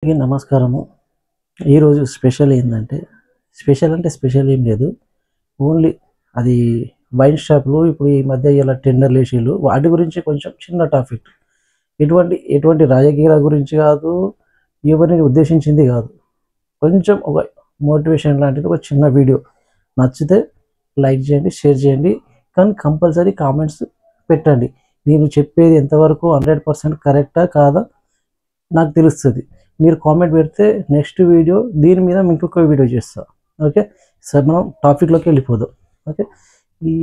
అందరికీ నమస్కారము. ఈరోజు స్పెషల్ ఏందంటే, స్పెషల్ ఏం లేదు. ఓన్లీ అది వైన్ షాప్‌లో ఇప్పుడు ఈ మధ్య ఇలా టెండర్‌లేసిళ్ళు. వాటి గురించి కొంచెం చిన్న టాపిక్. ఎటువంటి రాజకీయాల గురించి కాదు, ఎవరిని ఉద్దేశించింది కాదు. కొంచెం ఒక మోటివేషన్ లాంటిది ఒక చిన్న వీడియో. నచ్చితే లైక్ చేయండి, షేర్ చేయండి. కానీ కంపల్సరీ కామెంట్స్ పెట్టండి. నేను చెప్పేది ఎంతవరకు 100% కరెక్టా కాదా నాకు తెలుస్తది. మీరు కామెంట్ పెడితే నెక్స్ట్ వీడియో దీని మీద ఇంకొక వీడియో చేస్తా. ఓకే. సరే, మనం టాపిక్‌లోకి వెళ్ళిపోదాం. ఓకే. ఈ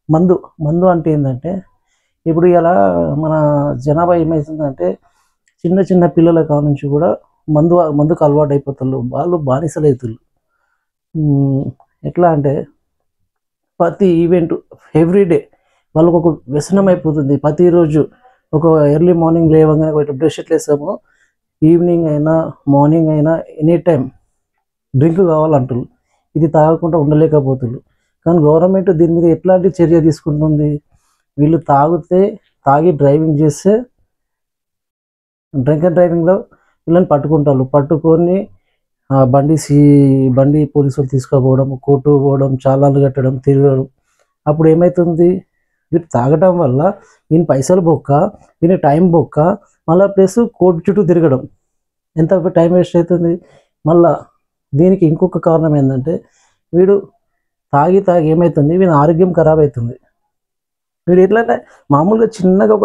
మందు అంటే ఏందంటే, ఇప్పుడు ఇలా మన జనాభా ఏమైతుందంటే, చిన్న చిన్న పిల్లల కాడ నుంచి కూడా మందుకు అలవాటు అయిపోతున్నారు. వాళ్ళు బానిసలైతుళ్ళు. హ్మ్. ఎట్లా అంటే ప్రతి ఈవెంట్ ఎవ్రీడే వాళ్ళకొక వ్యసనం అయిపోతుంది. ప్రతిరోజు ఒక ఎర్లీ మార్నింగ్ లేవగానే ఒక బ్రష్ ఎట్లా వేస్తామో, ఈవినింగ్ అయినా, మార్నింగ్ అయినా ఎనీ టైం డ్రింక్ కావాలంటున్నారు. ఇది తాగకుండా ఉండలేకపోతున్నారు. కానీ గవర్నమెంట్ దీని మీద ఎట్లాంటి చర్య తీసుకుంటుంది? వీళ్ళు తాగి డ్రైవింగ్ చేస్తే డ్రింక్ అండ్ డ్రైవింగ్‌లో వీళ్ళని పట్టుకుంటారు. పట్టుకొని బండి పోలీసులు తీసుకుపోవడం, కోర్టుకు పోవడం, చాలాన్లు కట్టడం, తిరగడం. అప్పుడు ఏమైతుంది? వీళ్ళు తాగటం వల్ల వీని పైసలు బొక్క, వీని టైం బొక్క, మళ్ళా ప్లస్ కోర్టు చుట్టూ తిరగడం. ఎంత టైం వేస్ట్ అవుతుంది. మళ్ళా దీనికి ఇంకొక కారణం ఏంటంటే, వీడు తాగి ఏమవుతుంది, వీని ఆరోగ్యం ఖరాబ్ అవుతుంది. వీడు ఎట్లంటే మామూలుగా చిన్నగా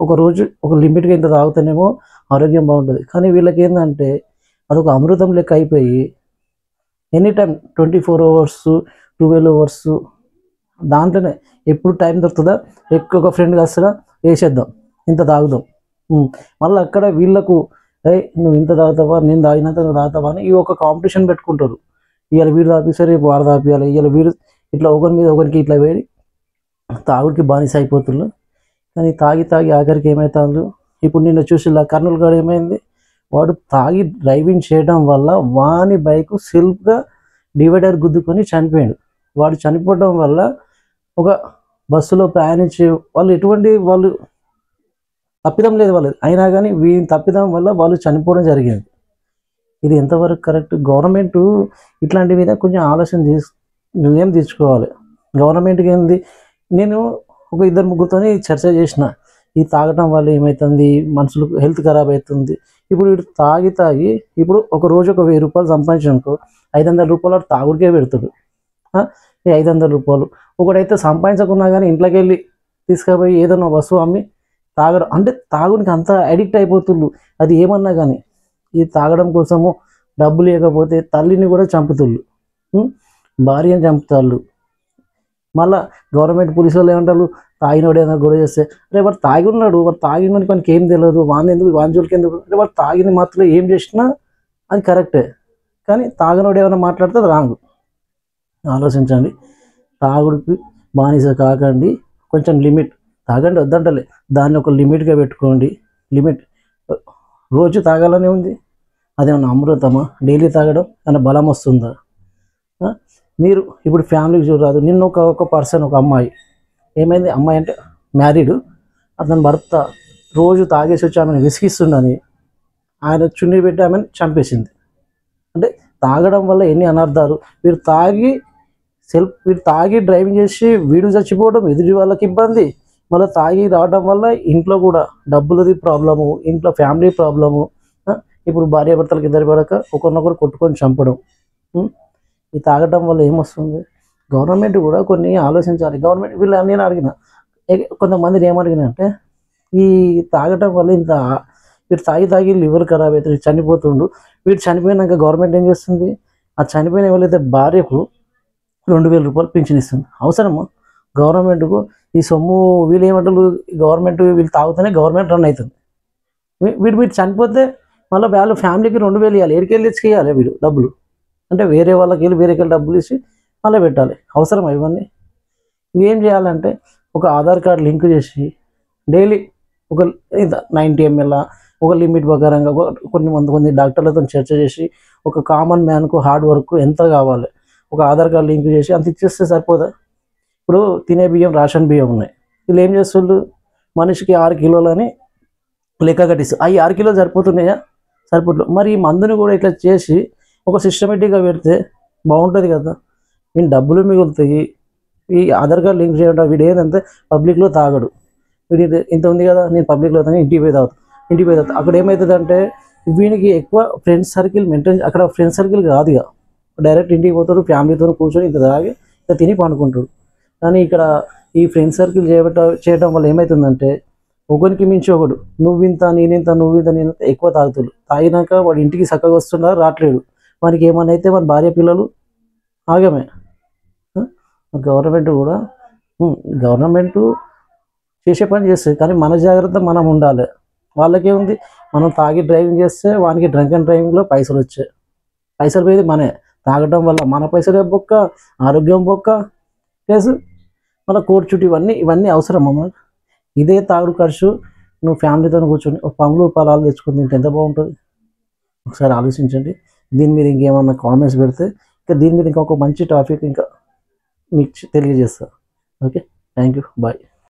ఒక రోజు ఒక లిమిట్గా ఇంత తాగుతానేమో ఆరోగ్యం బాగుంటుంది. కానీ వీళ్ళకి ఏంటంటే అదొక అమృతం లెక్క అయిపోయి ఎనీ టైం 24 అవర్స్, 12 అవర్స్ దాంట్లోనే ఎప్పుడు టైం దొరుకుతుందా, ఎక్కువ ఫ్రెండ్ వస్తుందా, వేసేద్దాం, ఇంత తాగుదాం. మళ్ళీ అక్కడ వీళ్ళకు నువ్వు ఇంత తాగుతావా, నేను తాగినంత నువ్వు తాగుతావా అని ఈ ఒక కాంపిటీషన్ పెట్టుకుంటారు. ఇవాళ వీడు తాపిస్తారు, రేపు వాడు తాపియాలి. ఇవాళ వీడు ఇట్లా ఒకరి మీద ఒకరికి ఇట్లా వేడి తాగుడికి బానిస అయిపోతున్నారు. కానీ తాగి ఆఖరికి ఏమవుతారు? ఇప్పుడు నిన్న చూసిలా కర్నూలు గాడు ఏమైంది? వాడు తాగి డ్రైవింగ్ చేయడం వల్ల వాని బైక్ సెల్ఫ్గా డివైడర్ గుద్దుకొని చనిపోయాడు. వాడు చనిపోవడం వల్ల ఒక బస్సులో ప్రయాణించే వాళ్ళు తప్పిదం లేదు వాళ్ళది, అయినా కానీ వీని తప్పిదం వల్ల వాళ్ళు చనిపోవడం జరిగింది. ఇది ఎంతవరకు కరెక్ట్? గవర్నమెంట్ ఇట్లాంటి మీద కొంచెం నిర్ణయం తీసుకోవాలి. గవర్నమెంట్కి ఏంది, నేను ఒక 2-3 చర్చ చేసిన. ఈ తాగటం వల్ల ఏమవుతుంది, మనుషులకు హెల్త్ ఖరాబ్ అవుతుంది. ఇప్పుడు వీడు తాగి ఇప్పుడు ఒక రోజు ఒక 1000 రూపాయలు సంపాదించనుకో, 500 రూపాయలు తాగుడికే పెడతాడు. ఈ 500 రూపాయలు ఒకడైతే సంపాదించకున్నా కానీ ఇంట్లోకి వెళ్ళి తీసుకుపోయి ఏదైనా వస్తువు అమ్మి తాగడం, అంటే తాగునికి అంత అడిక్ట్ అయిపోతుళ్ళు. అది ఏమన్నా కానీ ఈ తాగడం కోసము డబ్బు లేకపోతే తల్లిని కూడా చంపుతుళ్ళు, భార్యను చంపుతాళ్ళు. మళ్ళీ గవర్నమెంట్ పోలీసు వాళ్ళు ఏమంటారు, తాగినోడు ఏదైనా గొడవ చేస్తే, రే వాడు తాగి ఉన్నాడు, వాడు తాగినోని మనకి ఏం తెలియదు, వాని జోలికి ఎందుకు, అంటే వాడు తాగిన మాత్రం ఏం చేసినా అది కరెక్టే. కానీ తాగినోడు ఏమైనా మాట్లాడితే అది రాంగ్. ఆలోచించండి. తాగుడికి బానిస కాకండి. కొంచెం లిమిట్ తాగండి, వద్దంటలే, దాన్ని ఒక లిమిట్గా పెట్టుకోండి. లిమిట్ రోజు తాగాలనే ఉంది. అదేమన్నా అమృతమా? డైలీ తాగడం ఏమైనా బలం వస్తుందా? మీరు ఇప్పుడు ఫ్యామిలీకి చూడరాదు. నిన్న ఒక పర్సన్, ఒక అమ్మాయి ఏమైంది, అమ్మాయి అంటే మ్యారీడ్, అతని భర్త రోజు తాగేసి వచ్చి ఆమెను విసిగిస్తుండని ఆయన చున్నీ పెట్టి ఆమెను చంపేసింది. అంటే తాగడం వల్ల ఎన్ని అనర్థాలు. వీడు తాగి డ్రైవింగ్ చేసి వీడు చచ్చిపోవడం, ఎదుటి వాళ్ళకి ఇబ్బంది. మళ్ళీ తాగి రావడం వల్ల ఇంట్లో కూడా డబ్బులది ప్రాబ్లము, ఇంట్లో ఫ్యామిలీ ప్రాబ్లము. ఇప్పుడు భార్యాభర్తలకు ఇద్దరు పడక ఒకరినొకరు కొట్టుకొని చంపడం. ఈ తాగడం వల్ల ఏమొస్తుంది? గవర్నమెంట్ కూడా కొన్ని ఆలోచించాలి. గవర్నమెంట్ నేను అడిగిన కొంతమందిని ఏమడిగిన అంటే, ఈ తాగటం వల్ల వీడు తాగి లివర్ ఖరాబ్ అవుతుంది, చనిపోతుండు. వీడు చనిపోయినాక గవర్నమెంట్ ఏం చేస్తుంది? ఆ చనిపోయిన ఎవరైతే భార్యకు 2000 రూపాయలు పింఛన్ ఇస్తుంది. అవసరమా గవర్నమెంట్కు ఈ సొమ్ము? వీళ్ళు ఏమంటారు, గవర్నమెంట్ వీళ్ళు తాగుతూనే గవర్నమెంట్ రన్ అవుతుంది. వీడు చనిపోతే మళ్ళీ వాళ్ళ ఫ్యామిలీకి 2000 ఇవ్వాలి. ఎడికెళ్ళి తెచ్చుకేయాలి వీడు డబ్బులు? అంటే వేరే వాళ్ళకి వెళ్ళి డబ్బులు ఇచ్చి మళ్ళీ పెట్టాలి. అవసరం ఇవన్నీ? ఇవేం చేయాలంటే, ఒక ఆధార్ కార్డు లింక్ చేసి డైలీ ఒక 90 ml ఒక లిమిట్ ప్రకారంగా కొన్ని డాక్టర్లతో చర్చ చేసి, ఒక కామన్ మ్యాన్కు హార్డ్ వర్క్ ఎంత కావాలి, ఒక ఆధార్ కార్డు లింక్ చేసి అంత ఇచ్చేస్తే సరిపోదా? ఇప్పుడు తినే బియ్యం రేషన్ బియ్యం ఉన్నాయి. వీళ్ళు ఏం చేస్తుండ్రు, మనిషికి 6 కిలోలని లెక్క కట్టిస్తూ అవి 6 కిలోలు సరిపోతున్నాయా? సరిపోవట్లేదు. మరి ఈ మందుని కూడా ఇట్లా చేసి ఒక సిస్టమేటిక్గా పెడితే బాగుంటుంది కదా. నేను డబ్బులు మిగులుతాయి. ఈ ఆధార్ కార్డు లింక్ చేయడం వీడు ఏంటంటే పబ్లిక్లో తాగడు. వీడి ఇంత ఉంది కదా, నేను పబ్లిక్లో తాను ఇంటికి పోయి తాగుతాను. ఇంటికి పోయి తాగుతాను. అక్కడ ఏమవుతుంది అంటే వీనికి ఎక్కువ ఫ్రెండ్స్ సర్కిల్ మెయింటైన్, అక్కడ ఫ్రెండ్స్ సర్కిల్ కాదు ఇక, డైరెక్ట్ ఇంటికి పోతాడు, ఫ్యామిలీతో కూర్చొని ఇంత తాగి ఇంత తిని పండుకుంటాడు. కానీ ఇక్కడ ఈ ఫ్రెండ్ సర్కిల్ చేయడం వల్ల ఏమవుతుందంటే ఒకరికి మించి ఒకడు, నువ్వింత నేనింత, నువ్వింత నేనంత ఎక్కువ తాగుతాడు. తాగినాక వాడు ఇంటికి చక్కగా వస్తున్నా రావట్లేడు. వానికి ఏమన్నా అయితే మన భార్య పిల్లలు ఆగమే. గవర్నమెంట్ కూడా గవర్నమెంట్ చేసే పని చేస్తుంది, కానీ మన జాగ్రత్త మనం ఉండాలి. వాళ్ళకేముంది, మనం తాగి డ్రైవింగ్ చేస్తే వానికి డ్రంక్ అండ్ డ్రైవింగ్లో పైసలు వచ్చాయి. పైసలు పోయేది మనే, తాగడం వల్ల మన పైసలే బొక్క, ఆరోగ్యం బొక్క, ప్లస్ మన కోర్టు చుట్టూ ఇవన్నీ అవసరమా మనకు? ఇదే తాగుడు ఖర్చు నువ్వు ఫ్యామిలీతో కూర్చొని ఒక పండ్లు పొలాలు తెచ్చుకుని తింటే ఎంత బాగుంటుంది. ఒకసారి ఆలోచించండి. దీని మీద ఇంకేమన్నా కామెంట్స్ పెడితే ఇంకా దీని మీద ఇంకొక మంచి టాపిక్ ఇంకా మీకు తెలియజేస్తా. Okay, thank you, bye.